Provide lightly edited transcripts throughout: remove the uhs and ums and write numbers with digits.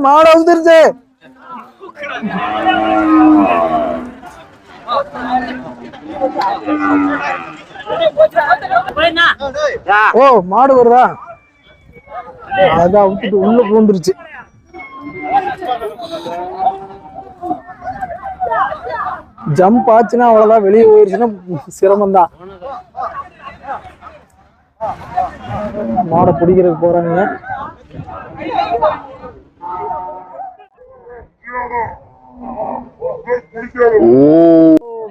மாடு வந்துருச்சு. ஓ மாடு வருதா? அதான் விட்டுட்டு உள்ள பூந்துருச்சு. ஜம்ப் ஆச்சுன்னா அவ்வளவுதான், வெளியே போயிருச்சுன்னா சிரமம் தான். மாடை பிடிக்கிறதுக்கு போறாங்க.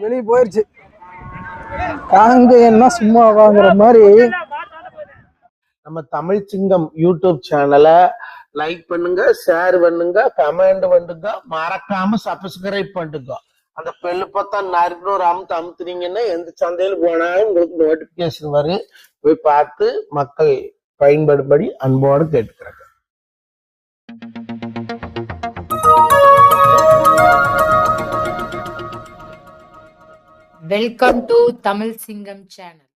வெளியே போயிருச்சு. காங்க என்ன சும்மா வாங்குற மாதிரி. நம்ம தமிழ் சிங்கம் யூடியூப் சேனலை லைக் பண்ணுங்க, ஷேர் பண்ணுங்க, கமெண்ட் பண்ணுங்க, மறக்காம சப்ஸ்கிரைப் பண்ணுங்க. அந்த பெல்லு பார்த்தா நறுக்குன்னு அமுத்துனீங்கன்னா எந்த சந்தையில போனாலும் உங்களுக்கு நோட்டிபிகேஷன் வரும். போய் பார்த்து மக்கள் பயன்படும்படி அன்போடு கேட்டுக்கிறாங்க. வெல்கம் டு தமிழ் சிங்கம் சேனல்.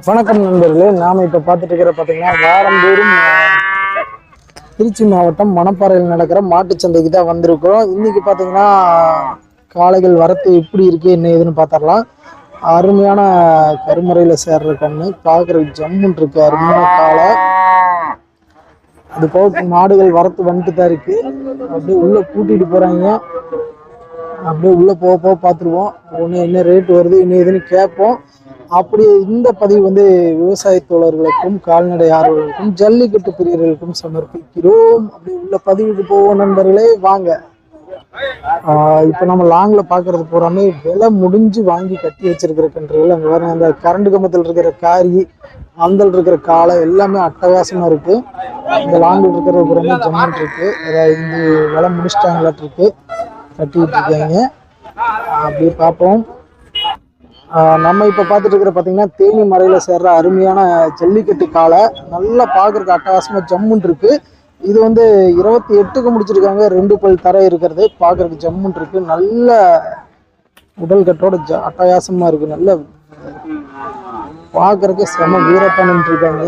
வணக்கம் நண்பர்களே. நாம இப்ப பார்த்துட்டு இருக்கிற பாத்தீங்கன்னா வாரந்தோறும் திருச்சி மாவட்டம் மணப்பாறையில் நடக்கிற மாட்டுச்சந்தைக்கு தான் வந்திருக்கிறோம். இன்னைக்கு பாத்தீங்கன்னா காளைகள் வரத்து எப்படி இருக்கு என்ன ஏதுன்னு பாத்திரலாம். அருமையான கருமுறையில சேர்ற கண்ணு பாக்குறதுக்கு ஜம்முன் இருக்கு. அருமையான காளை. அது போக மாடுகள் வரத்து வந்துட்டு தான் இருக்கு. அப்படியே உள்ள கூட்டிட்டு போறாங்க. அப்படியே உள்ள போக போக பார்த்துருவோம். ஒன்று என்ன ரேட் வருது என்ன ஏதுன்னு கேட்போம். அப்படி இந்த பதிவு வந்து விவசாய தோழர்களுக்கும் கால்நடை ஆர்வலர்களுக்கும் ஜல்லிக்கட்டு பிரியர்களுக்கும் சமர்ப்பிக்கிறோம். அப்படி உள்ள பதிவுக்கு போவோம் நண்பர்களே, வாங்க. இப்போ நம்ம லாங்ல பாக்குறது போறாமே விலை முடிஞ்சு வாங்கி கட்டி வச்சிருக்கிற கன்றுகள். அங்கே வேற அந்த கரண்ட் கம்பத்தில் இருக்கிற காரி அந்தல் இருக்கிற காலை எல்லாமே அட்டகாசமா இருக்கு. இந்த லாங்கில் இருக்கிற புறமே ஜம்முன் இருக்கு. அதாவது இந்த விலை முடிச்சிட்டாங்களாட்டு இருக்கு, கட்டிட்டு இருக்காங்க. அப்படியே பார்ப்போம். நம்ம இப்ப பார்த்துட்டு இருக்கிற பாத்தீங்கன்னா தேனி மறையில சேர்ற அருமையான ஜல்லிக்கட்டு காளை. நல்லா பாக்குறதுக்கு அட்டகாசமா ஜம்முன் இருக்கு. இது வந்து 28க்கு முடிச்சிருக்காங்க. 2 பல் தரை இருக்கிறது. பாக்குறதுக்கு ஜம்முன் இருக்கு. நல்ல உடல் கட்டோட அட்டகாசமா இருக்கு. நல்ல பாக்குறதுக்கு செம வீரப்பன் இருக்காங்க.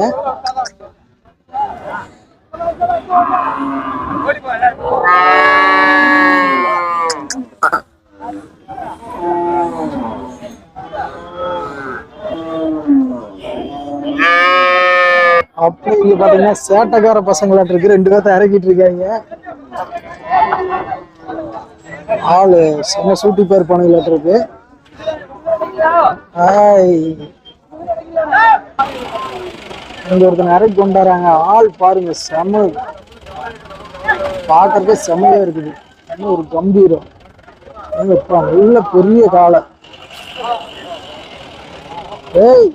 அப்படி இங்க பாத்தீங்கன்னா சேட்டக்கார பசங்களாட்டு இருக்கு. 2 பேர்த்த இறக்கிட்டு இருக்காங்க. ஆளு செம சூட்டி பேர் பணிகளாட்டு இருக்கு. இங்க ஒருத்தன் இறக்கி கொண்டாடுறாங்க. ஆள் பாருங்க செம பாக்குறதுக்கே செமையா இருக்குது. இன்னும் ஒரு கம்பீரம். நல்ல பெரிய காலை. ஏய்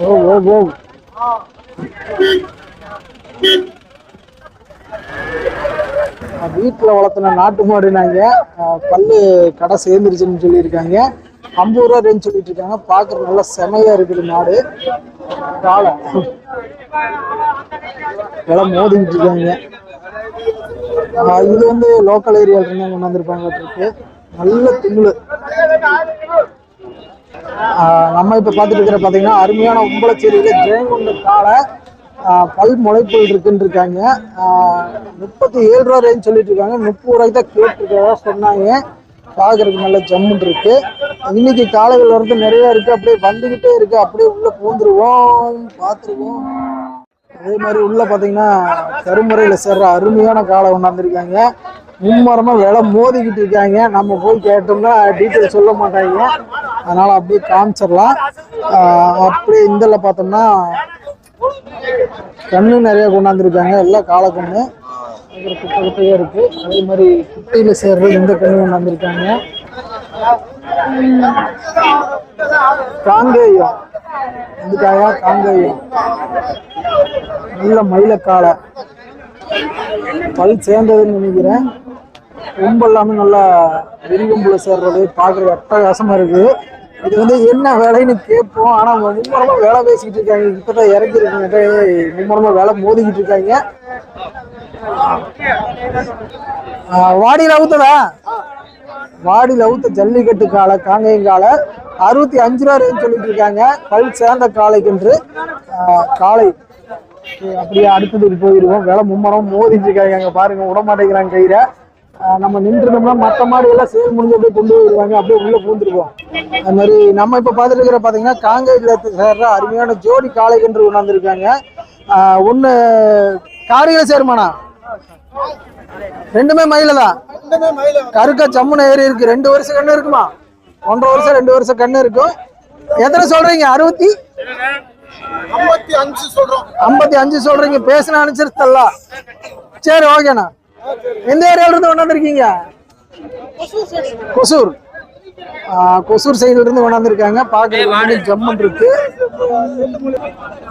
ஓ ஓ ஓ வீட்டில் வளர்த்துன நாட்டு மாடு. நாங்க பல்லு கடை சேர்ந்துருச்சுன்னு சொல்லியிருக்காங்க. 50 ரூபா ரேஞ்ச் சொல்லிட்டு இருக்காங்க. பாக்குறது நல்லா செமையா இருக்குது மாடு. காலை எல்லாம் மோதிக்கிட்டு இருக்காங்க. இது வந்து லோக்கல் ஏரியால இருந்து கொண்டாந்துருப்பாங்க இருக்கு. நல்ல திமிழ். நம்ம இப்ப பார்த்துட்டு இருக்கிற பாத்தீங்கன்னா அருமையான உம்பளச்சேரியில ஜெயங்கொண்ட காளை. பல் முளைப்புகள் இருக்குன்னு இருக்காங்க. 37 ரூபா ரேஞ்ச் சொல்லிட்டு இருக்காங்க. 30 ரூபாய்க்கு தான் கேட்டுருக்கா சொன்னாங்க. பாக்குறதுக்கு நல்ல ஜம்முன் இருக்கு. இன்னைக்கு காளைகள் வரது நிறைய இருக்கு. அப்படியே வந்துகிட்டே இருக்கு. அப்படியே உள்ள பூந்துருவோம், பாத்துருவோம். அதே மாதிரி உள்ள பாத்தீங்கன்னா கருமுறையில சேர்ற அருமையான காளை கொண்டாந்துருக்காங்க. மும்மரமா விலை மோதிக்கிட்டு இருக்காங்க. நம்ம போய் கேட்டோம்னா டீட்டெயில் சொல்ல மாட்டாங்க. அதனால அப்படியே காமிச்சிடலாம். அப்படியே இந்தல பார்த்தோம்னா கண்ணு நிறைய கொண்டாந்துருக்காங்க. எல்லாம் காளை கண்ணு குட்டையே இருக்கு. அதே மாதிரி குட்டையில சேர்றது இந்த கண்ணு கொண்டாந்துருக்காங்க. காங்கேயம் இதுக்காக காங்கேயம் நல்ல மயிலக்காலை பல் சேர்ந்ததுன்னு நினைக்கிறேன். கொம்பு எல்லாமே நல்லா விரிகொம்புல சேர்றது பார்க்குறது அட்டகாசமா இருக்கு. இது வந்து என்ன வேலைன்னு கேட்போம். ஆனால் மும்மரமா வேலை பேசிக்கிட்டு இருக்காங்க. இப்பதான் இறங்கி இருக்காங்க. மும்மரமா வேலை மோதிக்கிட்டு இருக்காங்க. வாடியில் அவுத்ததா? வாடியில் அவுத்த ஜல்லிக்கட்டு காலை காங்கேயம் காலை 65 ரூபா ரேஞ்ச் சொல்லிட்டு இருக்காங்க. பல் சேர்ந்த காளைக்கென்று காளை அப்படியே அடுத்ததுக்கு போயிருவோம். வேலை மும்மரம் மோதிட்டு இருக்காங்க. அங்க பாருங்க, விட மாட்டேங்கிறாங்க கையில. நம்ம நின்றுட்டோம்னா மற்ற மாடு எல்லாம் சேல் முடிஞ்சு அப்படியே கொண்டு போயிடுவாங்க. அப்படியே உள்ள பூந்துருவோம். அது மாதிரி நம்ம இப்ப பாத்துட்டு இருக்கிற பாத்தீங்கன்னா காங்கேயத்துல சேர்ற அருமையான ஜோடி காளைக்கன்று கொண்டாந்துருக்காங்க. ஒண்ணு காரியில சேருமாண்ணா? ரெண்டுமே மயில தான். கருக்க ஜம்முன ஏறி இருக்கு. 2 வருஷம் கண்ணு இருக்குமா? 1.5 வருஷம் 2 வருஷம் கண்ணு இருக்கும். எத்தனை சொல்றீங்க? 55 சொல்றீங்க. பேசின அனுசரிச்சு. சரி, ஓகேண்ணா. எந்த ஏரியால இருந்து கொண்டாந்துருக்கீங்க? கொசூர். கொசூர் சைடுல இருந்து கொண்டாந்துருக்காங்க. பாக்குறது ஜம்மன் இருக்கு.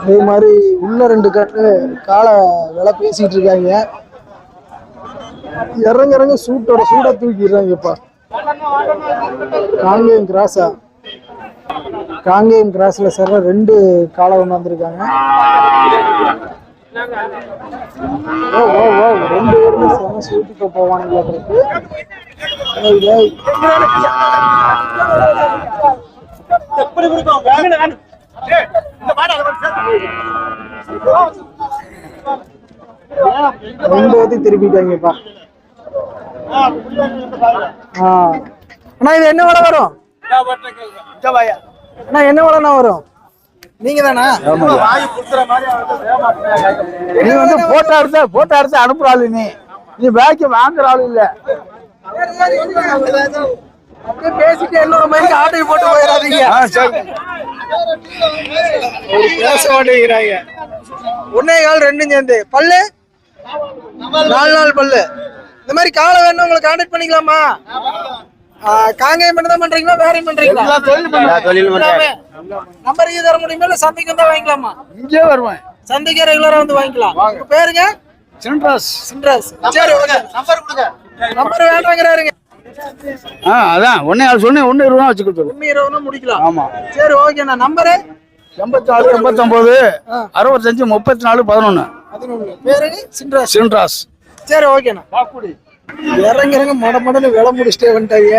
அதே மாதிரி உள்ள 2 கட்டு காலை விலை பேசிட்டு இருக்காங்க. இறங்க சூட தூக்கிடுறாங்கப்பா. காங்கேயம் கிராஸா? காங்கேயம் கிராஸ்ல சேர்ற 2 காலை கொண்டாந்துருக்காங்க. 2 பேருமே சேர்ந்து சூட்டிக்க போவானுங்களா இருக்கு. திருப்பிட்டாங்கப்பா. அண்ணா இது என்ன விலை வரும்? அண்ணா என்ன விலைண்ணா வரும்? நீங்க தானா? நீ வந்து போட்டோ எடுத்து அனுப்புறாள். நீ பேக்கை வாங்குற ஆளு இல்ல. அப்படியே பேசிட்டு என்னோட மாதிரி ஆட்டை போட்டு போயிடாதீங்க. பேச மாட்டேங்கிறாங்க. 1.25 2 சேர்ந்து பல்லு 4 பல்லு. இந்த மாதிரி காலை வேணும் உங்களுக்கு கான்டாக்ட் பண்ணிக்கலாமா? காங்கேயம் மட்டும் தான் பண்றீங்களா? வேறையும் பண்றீங்களா? நம்பர் தர முடியுமா? இல்ல சந்தைக்கு வந்தா வாங்கிக்கலாமா? இங்கே வருவேன். சந்தைக்கு ரெகுலரா வந்து வாங்கிக்கலாம். உங்க பேருங்க? சின்ராஸ். சரி, ஓகே. நம்பர் கொடுங்க. நம்பர் வேண்டாங்கறாருங்க. அதான் 1.25 சொன்னேன். 1.20 வச்சுக்கிட்டு 1.20 முடிக்கலாம். ஆமா, சரி, ஓகே. நான் நம்பர் 84 89 65 34 11. பேருங்க? சின்ராஸ். சரி, ஓகேண்ணா. இறங்க மடமடன்னு விலை முடிச்சுட்டே வந்துட்டாங்க.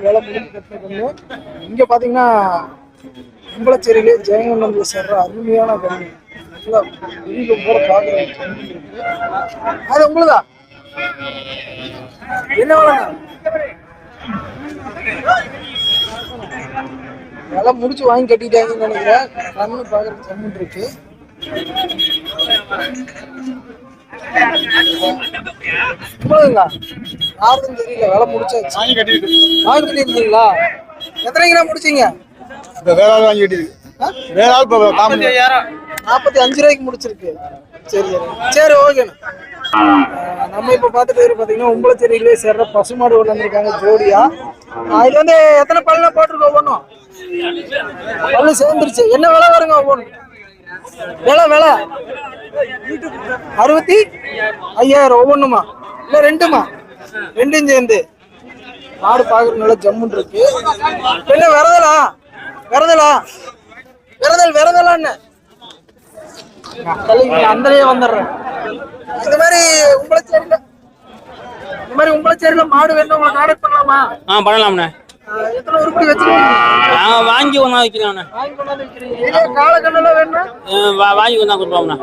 வேலை முடிஞ்சு கட்டணும். இங்க பாத்தீங்கன்னா கும்பலச்சேரியிலே ஜெயங்கொண்டம்ல சேர்ற அருமையான கல்வி போல பாக்குறேன். அது உங்களுதா? என்ன வேலைண்ணா? விலை முடிச்சு வாங்கி கட்டிட்டாங்கன்னு நினைக்கிறேன். கண்ணு பாக்குறது கண்ணு இருக்கு. யாருக்கும் தெரியல. வேலை முடிச்சாச்சு. வாங்கி கட்டி இருக்கீங்களா? எத்தனை கிராம் முடிச்சீங்க? 45 ரூபாய்க்கு முடிச்சிருக்கு. சரி, ஓகேண்ணா. நம்ம இப்ப பாத்துட்டு பாத்தீங்கன்னா உம்பளச்சேரியிலே சேர்ற பசுமாடு கொண்டு வந்திருக்காங்க ஜோடியா. இது வந்து எத்தனை பல்ல போட்டிருக்கோம்? ஒவ்வொன்றும் பல்லு சேர்ந்துருச்சு. என்ன விலை வருங்க ஒவ்வொன்று? விலை 65,000 ஒவ்வொன்றுமா? இல்ல 2மா? 2ம் சேர்ந்து. மாடு பாக்குறது நல்லா ஜம்முன் இருக்கு. என்ன விரதலான்னு அந்தரையே வந்துடுறேன். இந்த மாதிரி உம்பளச்சேரியில மாடு வேணும் உங்களை கான்டாக்ட் பண்ணலாமா? பண்ணலாம்ண்ணே. எத்தனை உருப்படி வச்சிருக்கீங்க? வாங்கி ஒன்றா வைக்கிறேன். காலக்கண்ணெல்லாம் வேணும்னா வாங்கி கொண்டா கொடுப்போம்ண்ணா.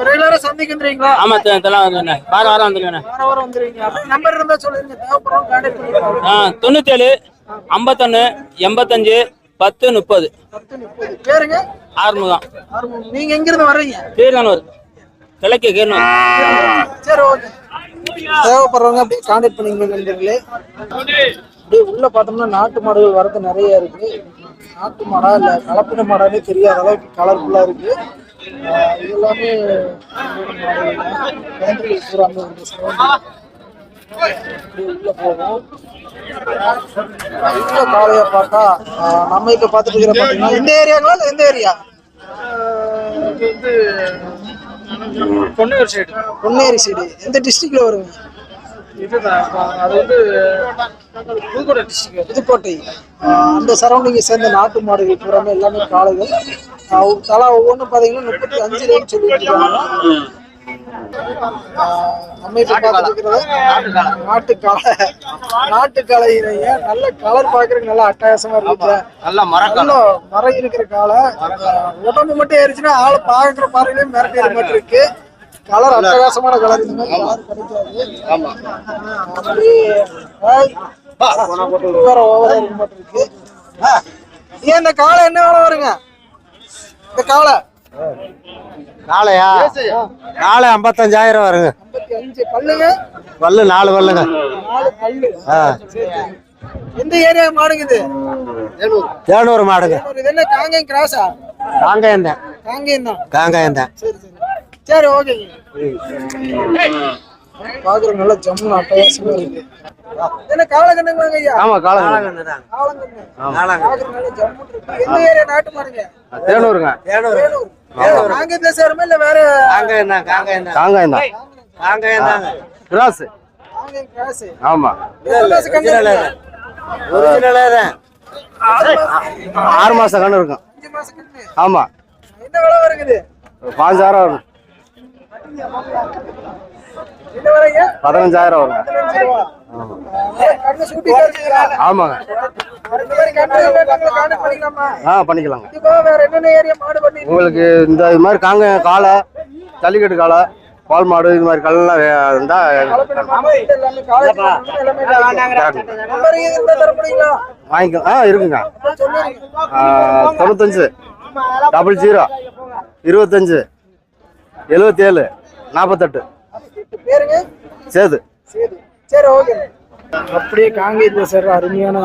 ரெகுலரா சந்தைக்கு வந்துருவீங்களா? ஆமா, வந்துருவேண்ணே. வாரம் வந்துருவேண்ணே. வாரம் வந்துருவீங்க. நம்பர் இருந்தா சொல்லுங்க. தேவைப்படும் கான்டாக்ட் பண்ணிக்கலாம். 97 51 85 10 30. பேருங்க? ஆறுமுகம். நீங்க எங்க இருந்து வர்றீங்க? கீரனூர். கிழக்கு கீரனூர். சரி, ஓகே. தேவைப்படுறவங்க அப்படியே கான்டாக்ட் பண்ணிக்கங்க நண்பர்களே. அப்படியே உள்ள பார்த்தோம்னா நாட்டு மாடுகள் வரது நிறைய இருக்கு. நாட்டு மாடா இல்ல கலப்பின மாடானே தெரியாத அளவுக்கு கலர்ஃபுல்லா இருக்கு. இது எல்லாமே உள்ள போகும். உள்ள காளைய பார்த்தா நம்ம இப்ப பார்த்துட்டு இருக்கிற பாத்தீங்கன்னா இந்த ஏரியாங்களா இல்ல எந்த ஏரியா? பொன்னேரி சைடு. எந்த டிஸ்ட்ரிக்ட்ல வருங்க? புதுக்கோட்டை. அந்த சரௌண்டிங்கை சேர்ந்த நாட்டு மாடுகள் பூராமே எல்லாமே காளைகள். தலா ஒவ்வொன்றும் பாத்தீங்கன்னா 35 ரேஞ்ச் சொல்லிட்டு இருக்காங்க. நம்ம இப்ப பார்த்துட்டு இருக்கிறது நாட்டுக்காளையிலேயே நல்ல கலர் பாக்குறதுக்கு நல்லா அட்டகாசமா இருக்கு. நல்ல மரம் இருக்கிற காளை. உடம்பு மட்டும் ஏறிச்சுன்னா ஆளை பாக்குற பார்வையிலே மிரட்டி ஏறி மட்டும் இருக்கு. கலர் அட்டகாசமான கலர். இந்த மாதிரி கலர் கிடைக்காது. வேற ஓவரா இருக்க மட்டும் இருக்கு. ஏன் இந்த காளை என்ன வேலை வருங்க? இந்த காளையா? காளை 55,000 வருங்க. 55. பல்லுங்க? பல்லு 4 பல்லுங்க. 4 பல்லு. எந்த ஏரியா மாடுங்க இது? தேனூர் மாடுங்க. இது என்ன காங்கேயம் கிராஸா? காங்கேயம் தான். காங்கேயம் தான். சரி ஓகேங்க. பாக்குறோம் நல்லா ஜம்முன்னு அட்டகாசமா இருக்கு. என்ன காளகண்ணுங்க ஐயா? ஆமா காளகண்ணு தான். காளகண்ணு. பாக்குறோம் நல்லா ஜம்முன்னு இருக்கு. எந்த ஏரியா நாட்டு மாடுங்க? தேனூருங்க. தேனூர். காங்கேயத்துல சேருமா இல்ல வேற? காங்கேயம் தான். காங்கேயம் தான். கிராஸ். காங்கேயம் கிராஸ். ஆமா. ஒரிஜினலே தான். 6 மாசம் கண்ணு இருக்கும். 5 மாசம் கண்ணு. ஆமா. என்ன விலை வருது? 5,000 வரும். என்ன விலைங்க? 15,000 வரும். 15 ரூபாய். கண்ணு சூட்டிட்டா இருக்கீங்களா? ஆமாங்க. இந்த மாதிரி கண்ணு காண பண்ணிக்கலாமா? பண்ணிக்கலாங்க. இப்போ வேற என்னென்ன ஏரியா மாடு பண்ணி உங்களுக்கு இந்த மாதிரி காங்கேயம் காளை, ஜல்லிக்கட்டு காளை, பால் மாடு இது மாதிரி கல்லாம் இருந்தா வாங்கிக்கோ. இருக்குங்க. 95 00 25 77 48 சேது. சரி ஓகே. அப்படியே காங்கேயத்துல சேர்ற அருமையான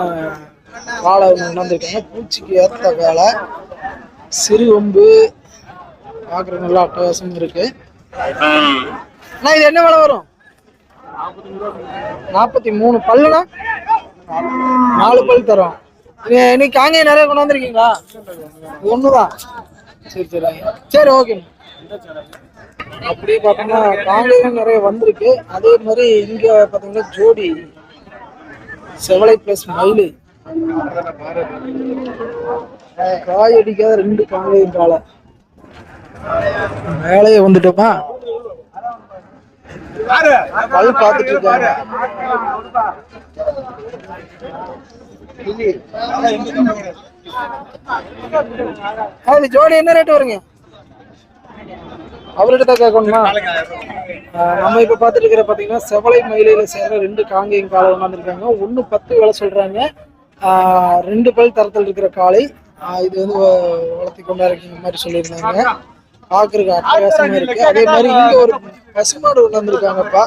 காளை கொண்டாந்துருக்காங்க. பூச்சிக்கு ஏற்ற காளை, சிறு கொம்பு, பார்க்குற நல்லா அட்டகாசம் இருக்கு. அண்ணா இது என்ன விலை வரும்? 43. பல்லுனா 4 பல் தரும். இன்னைக்கு காங்கேயம் நிறைய கொண்டாந்துருக்கீங்களா? ஒண்ணுதான். சரி ஓகே. அப்படியே பார்த்தோம்னா காங்கேயம் நிறைய வந்திருக்கு. அதே மாதிரி இங்க பார்த்தீங்கன்னா ஜோடி செவலை பிளஸ் மயிலு, காய் அடிக்காத 2 காங்கேயம் காளை. மேலேயே வந்துட்டோமா? பல் பார்த்துட்டு இருக்காங்க. ஜோடி என்ன ரேட் வருங்க? அவர்கிட்ட தான் கேட்கணுமா? நம்ம இப்ப பாத்துட்டு இருக்கிற பாத்தீங்கன்னா செவலை மயிலையில சேர்ற 2 காங்கேயம் காளை கொண்டாந்துருக்காங்க. 1 10 விலை சொல்றாங்க. 2 பல் தரத்தில் இருக்கிற காளை. இது வந்து வளர்த்தி கொண்டாடுற மாதிரி சொல்லியிருந்தாங்க. பாக்குறதுக்கு அட்டகாசமா இருக்கு. அதே மாதிரி இங்க ஒரு பசுமாடு கொண்டாந்துருக்காங்கப்பா.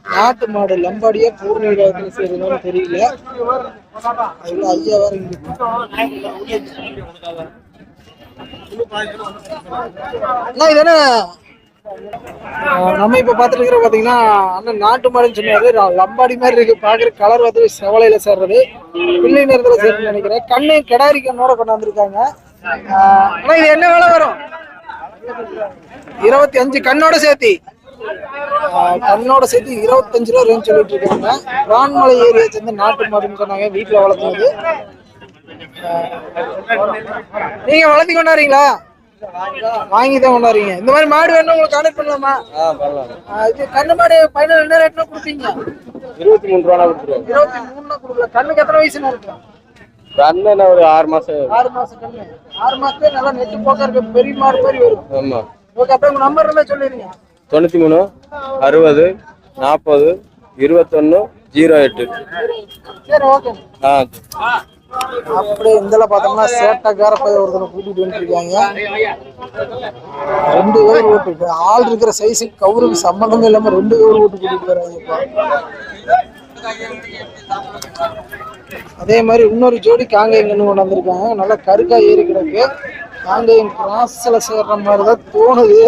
நாட்டு மாடு லம்பாடியா பூர்ணீரத்துல செய்யறதுன்னு தெரியல. அதுல ஐயா வேற இங்க. இது என்ன நம்ம இப்ப பாத்துட்டு இருக்கிற பாத்தீங்கன்னா அண்ணன் நாட்டு மாடுன்னு சொன்னாரு. லம்பாடி மாதிரி இருக்கு. பாக்குற கலர் வந்து செவலையில சேர்றது, பிள்ளை நேரத்துல சேர்ந்து நினைக்கிறேன். கண்ணு கிடாரி கண்ணோட கொண்டாந்துருக்காங்க. ஆனா இது என்ன விலை வரும்? 25. கண்ணோட சேர்த்து 25 ரூபா ரேஞ்ச் சொல்லிட்டு இருக்காங்க. ரான்மலை ஏரியா சேர்ந்த நாட்டு மாடுன்னு சொன்னாங்க. வீட்டுல வளர்த்துறது. நீங்க வளர்த்தி கொண்டாடுறீங்களா? வாங்கிதான் கொண்டாடுறீங்க. இந்த மாதிரி மாடு வேணும் உங்களுக்கு கான்டாக்ட் பண்ணலாமா? இது கண்ணு மாடு ஃபைனல் என்ன ரேட்ல கொடுப்பீங்க? 23 ரூபா கொடுத்துருவோம். 23 கொடுக்கல. கண்ணுக்கு எத்தனை வயசுல இருக்கு? கண்ணு ஒரு 6 மாசம். 6 மாசம் கண்ணு. 6 மாசத்துல நல்லா நெட்டு போக்க இருக்கு. பெரிய மாடு மாதிரி வரும். ஆமா. ஓகே. அப்ப உங்க நம்பர் எல்லாம் சொல்லிருங்க. 93 60 40 21 08. சரி ஓகே. அப்படியே இந்த பார்த்தோம்னா சேட்டக்கார பையன் ஒருத்தனை கூட்டிட்டு வந்துருக்காங்க. 2 பேர் ஓட்டு. ஆள் இருக்கிற சைஸு கவுருக்கு சம்பந்தமே இல்லாம 2 பேர் ஓட்டு கூட்டிட்டு வராங்கப்பா. அதே மாதிரி இன்னொரு ஜோடி காங்கேயம் கண்ணு கொண்டு வந்திருக்காங்க. நல்லா கருக்காய் ஏறி கிடக்கு. காங்கேயம் கிராஸ்ல சேர்ற மாதிரிதான் தோணுது.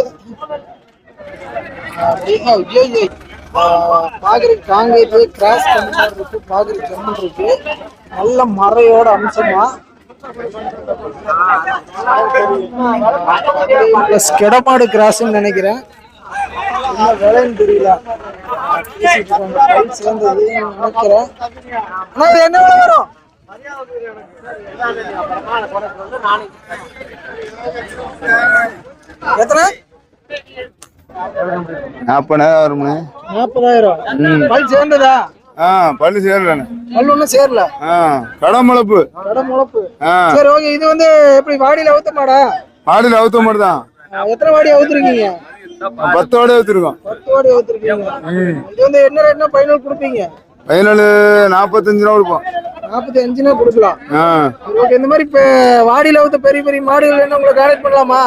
பாக்குற காங்கேயத்துல கிராஸ் கண்ணு மாதிரி இருக்கு, பாக்குற ஜம்மன் இருக்கு, நல்ல மறையோட அம்சமா பிளஸ் கெடமாடு கிராஸ்ன்னு நினைக்கிறேன். என்ன விலைன்னு தெரியல, சேர்ந்தது நினைக்கிறேன். ஆனா இது என்ன விலை வரும்? எத்தனை? 40,000 வரும்ண்ணே. 40,000. பல் சேர்ந்ததா? பள்ளி சேரலண்ணே. பல் ஒன்றும் சேரல. கடமுளப்பு. கடமுளப்பு. சரி ஓகே. இது வந்து எப்படி வாடியில அவுத்த மாடா? ஆடியில் அவுத்த மாடு தான். எத்தனை வாடி அவுத்துருக்கீங்க? 10 வாடி அவுத்திருக்கோம். 10 வாடி அவுத்துருக்கீங்க. இது வந்து என்ன ரேட்னா ஃபைனல் கொடுப்பீங்க? ஃபைனல் 45 ரூபா கொடுப்போம். 45 கொடுக்கலாம். ஓகே. இந்த மாதிரி இப்ப வாடியில அவுத்த பெரிய பெரிய மாடுகள் என்ன உங்களை கான்டாக்ட் பண்ணலாமா?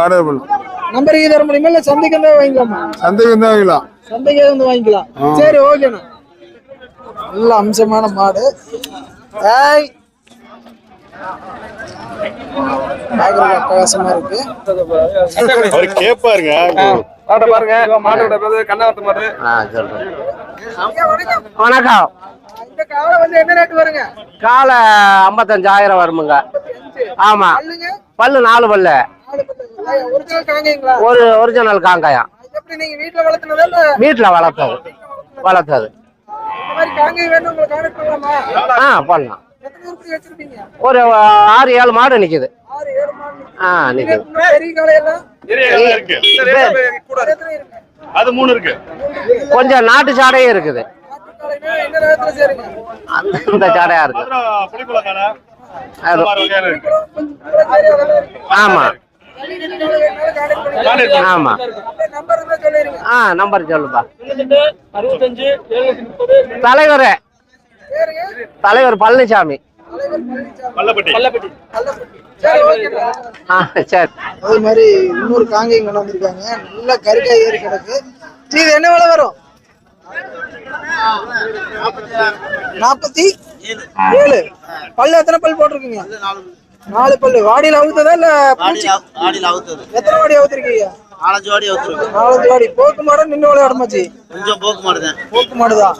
ஆர்டர் பண்ணலாம். நம்பர் தர முடியுமா இல்ல சந்தைக்கு வந்து வாங்கிக்கலாமா? சந்தைக்கு வந்து வாங்கிக்கலாம். சந்தைக்கே வந்து வாங்கிக்கலாம். சரி ஓகேண்ணா. நல்ல அம்சமான மாடு. அட்டகாசமா இருக்கு. கேப்பாருங்க வணக்கம். இந்த காளை வந்து என்ன ரேட் வருங்க? காலை 55,000 வருமுங்க. ஆமா. பல்லு 4 பல்லு. ஒரிஜினல் காங்கேயங்களா? ஒரு ஒரிஜினல் காங்காயம். எப்படி நீங்க வீட்ல வளர்த்துனதா இல்ல? வீட்டுல வளர்த்தது. இந்த மாதிரி காங்கேயம் வேணும் உங்களுக்கு கான்டாக்ட் பண்ணலாமா? பண்ணலாம். எத்தனை உருப்படி வச்சிருப்பீங்க? ஒரு 6-7 மாடு நிக்குது. 6-7 மாடு நிக்குது. பெரிய காளை எல்லாம் அது 3 இருக்கு. கொஞ்சம் நாட்டு சாடையும் இருக்குது. என்ன ரகத்துல சேருங்க? அந்த சாடையா இருக்கு. ஆமா ஆமா. நம்பர் சொல்லுப்பா. தலைவர் பழனிசாமி. சரி. அதே மாதிரி இன்னொரு காங்கேயம் கொண்டு வந்திருக்காங்க. நல்ல கறிக்காய் ஏறி கிடக்கு. இது என்ன விலை வரும்? 47. பல்லு எத்தனை பல் போட்டிருக்கீங்க? 4 பல்லு. வாடியில அவுத்ததா இல்ல? எத்தனை வாடி அவுத்திருக்கீங்க? 4 வாடி அவுத்திருக்கோம். 4 வாடி. போக்கு மாடு நின்று விளையாடுமாச்சு? கொஞ்சம் போக்கு மாடுதான். போக்கு மாடுதான்.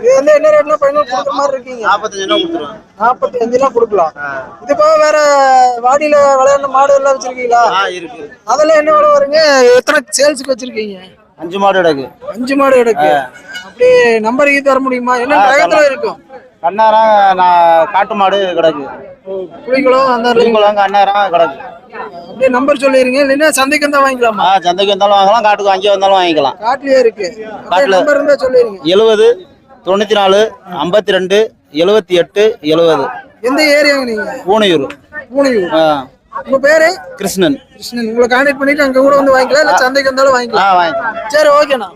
இது வந்து என்ன ரேட்னா ஃபைனல் கொடுக்குற மாதிரி இருக்கீங்க? 45 கொடுத்துருவோம். 45 கொடுக்கலாம். இது போக வேற வாடியில விளையாடுற மாடு எல்லாம் வச்சிருக்கீங்களா? இருக்கு. அதெல்லாம் என்ன விலை வருங்க? எத்தனை சேல்ஸுக்கு வச்சிருக்கீங்க? 5 மாடு கிடக்கு. 5 மாடு கிடக்கு. அப்படி நம்பர் தர முடியுமா? என்ன ரகத்துல இருக்கும்? கண்ணாரம் காட்டு மாடு கிடக்கு. புளிக்குளம் அந்த கண்ணாரம் கிடக்கு. அப்படியே நம்பர் சொல்லிருங்க. இல்லைன்னா சந்தைக்கு வந்தா வாங்கிக்கலாமா? சந்தைக்கு வந்தாலும் வாங்கலாம், காட்டுக்கு அங்கே வந்தாலும் வாங்கிக்கலாம். காட்டுலயே இருக்கு. காட்டுல நம்பர் இருந்தா சொல்லிருங்க. 70 94 52 78 70. எந்த ஏரியாங்க நீங்க? பூனையூர். பூனையூர். உங்க பேரு? கிருஷ்ணன். கிருஷ்ணன். உங்களை கான்டாக்ட் பண்ணிட்டு அங்க கூட வந்து வாங்கிக்கலாம், இல்ல சந்தைக்கு வந்தாலும் வாங்கிக்கலாம். வாங்கிக்கலாம். சரி ஓகேண்ணா.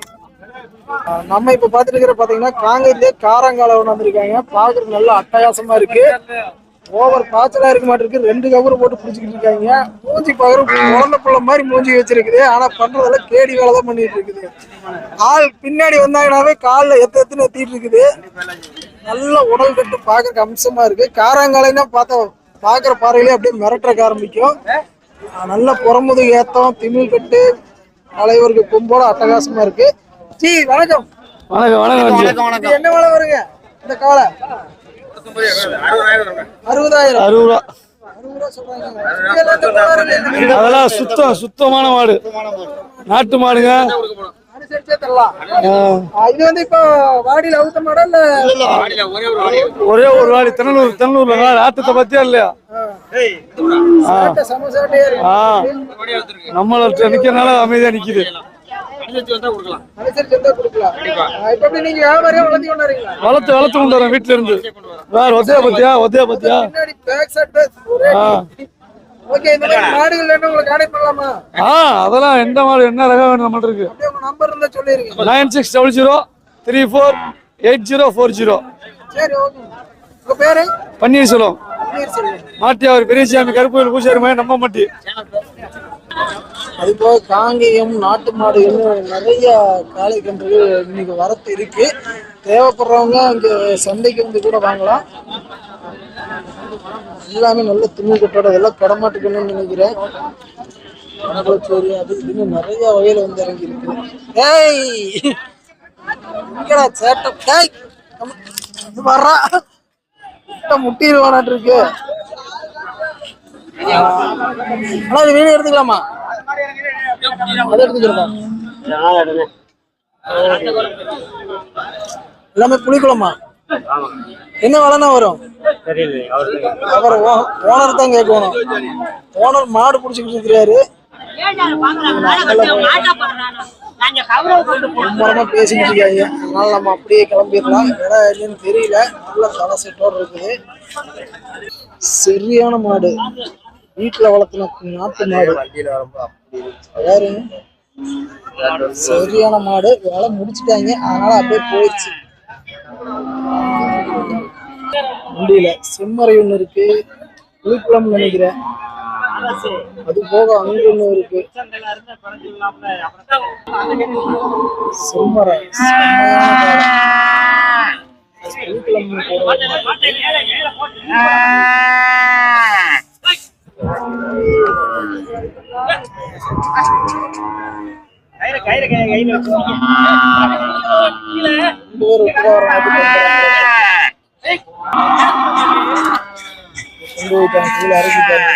நம்ம இப்ப பாத்துட்டு இருக்கிற பாத்தீங்கன்னா காங்கேயத்திலே காரங்காலை ஒண்ணு வந்திருக்காங்க. பாக்குறதுக்கு நல்லா அட்டகாசமா இருக்கு. ஓவர் பாய்ச்சலா இருக்க மாட்டிருக்கு. 2 கவரு போட்டு பிடிச்சிக்கிட்டு இருக்காங்க. மூஞ்சி பாக்குற குழந்தை புள்ள மாதிரி மூஞ்சி வச்சிருக்குது. ஆனா பண்றதெல்லாம் கேடி வேலை தான் பண்ணிட்டு இருக்குது. ஆள் பின்னாடி வந்தாங்கன்னாவே காலில் எத்தனை எத்திட்டு இருக்குது. நல்ல உடல் கட்டு பாக்குறதுக்கு அம்சமா இருக்கு. காரங்காலைன்னா பாக்குற பார்வையிலே அப்படியே மிரட்டுறக்க ஆரம்பிக்கும். நல்ல புறமுதுகு ஏத்தம், திமிழ் கட்டு, தலைவருக்கு கொம்போட அட்டகாசமா இருக்கு. வணக்கம். வணக்கம். என்ன வேலை வருங்க இந்த காலை? 60,000. 60 ரூபா. அதெல்லாம் சுத்தமான மாடு, நாட்டு மாடுங்க. இது வந்து இப்ப வாடியில அவுத்த மாடா இல்ல? ஒரே ஒரு வாடி தென்னூர்ல ஆட்டத்தை பத்தியா இல்லையா? நம்மள நிக்கிறனால அமைதியா நிக்குது. வளர்த்து கொண்டு வரோம் வீட்டுல இருந்து. வேற ஒத்தையா பத்தியா அதெல்லாம் எந்த மாடு என்ன ரகம் வேணும் நம்மள்ட்ட இருக்கு. 9600 348040. பன்னீர்செல்வம். மாட்டியாவர் பெரியசாமி கருப்பூர் பூசாரி மாதிரி நம்ம மாட்டி. அது போக காங்கேயம் நாட்டு மாடுகள் நிறைய காளை கன்றுகள் இன்னைக்கு வரத்து இருக்கு. தேவைப்படுறவங்க அங்க சந்தைக்கு வந்து கூட வாங்கலாம். எல்லாமே நல்ல துணி கட்டோட இதெல்லாம் கடமாட்டுக்கணும்னு நினைக்கிறேன். சரி, அது இன்னும் நிறைய வகையில வந்து இறங்கி இருக்கு. இங்கடா சேட்டை டேய் இது வர்றா முட்டிடுவானாட்டு இருக்கு. ஆனா இது வீடியோ எடுத்துக்கலாமா? அதை எடுத்துக்கிறதா எல்லாமே புளிக்குளமா? என்ன விலைன்னா வரும்? அப்புறம் ஓனர் தான் கேட்கணும். ஓனர் மாடு பிடிச்சிக்கிட்டு இருக்கிறாரு. மும்மரமா பேசிக்கிட்டு இருக்காங்க. அதனால நம்ம அப்படியே கிளம்பிடலாம். இடம் என்னன்னு தெரியல. நல்ல தலை செட்டோடு இருக்குது. சரியான மாடு, வீட்டுல வளர்த்துன நாட்டு மாடு. யாரு சரியான மாடு. வேலை முடிச்சுட்டாங்க, அதனால அப்படியே போயிடுச்சு. முடியல. செம்மறை ஒண்ணு இருக்கு, புளிக்குளம் நினைக்கிறேன். அது போக அங்க ஒண்ணு இருக்கு, செம்மறை. கீழே இறக்கிட்டாங்க.